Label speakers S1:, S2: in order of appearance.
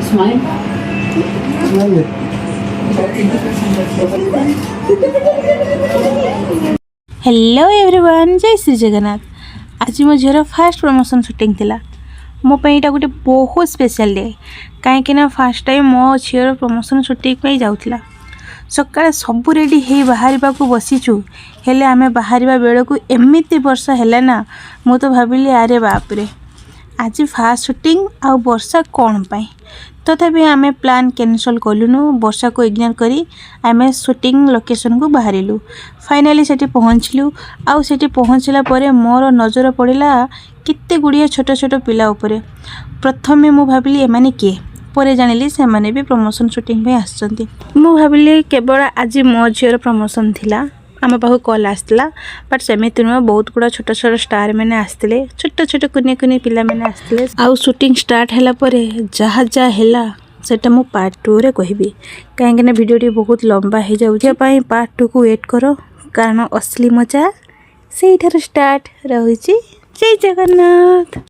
S1: Smile.
S2: Hello everyone, जय श्री जगन्नाथ। आज मो झीर फास्ट प्रमोशन शूटिंग थिला। मो पे एटा गोटे बहुत स्पेशल डे कहीं फास्ट टाइम मो झीर प्रमोशन शूटिंग पे जाउथिला। सकाळे सब रेडी हे बाहरिबा को बसीचु, हेले आमे बाहरिबा बेले को एमिति वर्षा हैला ना, मो तो भाबिली अरे बाप रे आज फास्ट शूटिंग आ वर्षा कौन पाई। तथापि आमे प्लान कैंसल कलुनु। वर्षा को इग्नोर करी आमे शूटिंग लोकेशन को बाहरिलु। फाइनाली सेठी पहुँचलु। आउ सेठी पहुँचला परे मोर नजर पड़िला केते गुड़िया छोट छोट पिला उपरे। प्रथमे मु भाबिली एमाने के, परे जानिली से माने भी प्रमोशन शूटिंग पे आछंती। मु भाबिली केवल आज मो झीर प्रमोशन थिला, आम पाखु कॉल आसला, बट सेमिति नुह बहुत गुड़ा छोट छोट स्टार मैंने आसते, छोट छोट कुनी कुनी पिला मैंने आसते। आउ शूटिंग स्टार्ट हैला परे जहा जहा हैला सेटा मु पार्ट 2 रे कहबी, कहीं वीडियो बहुत लंबा हो जाउछे। पार्ट 2 को वेट करो, कारण असली मजा से स्टार्ट रही। जय जगन्नाथ।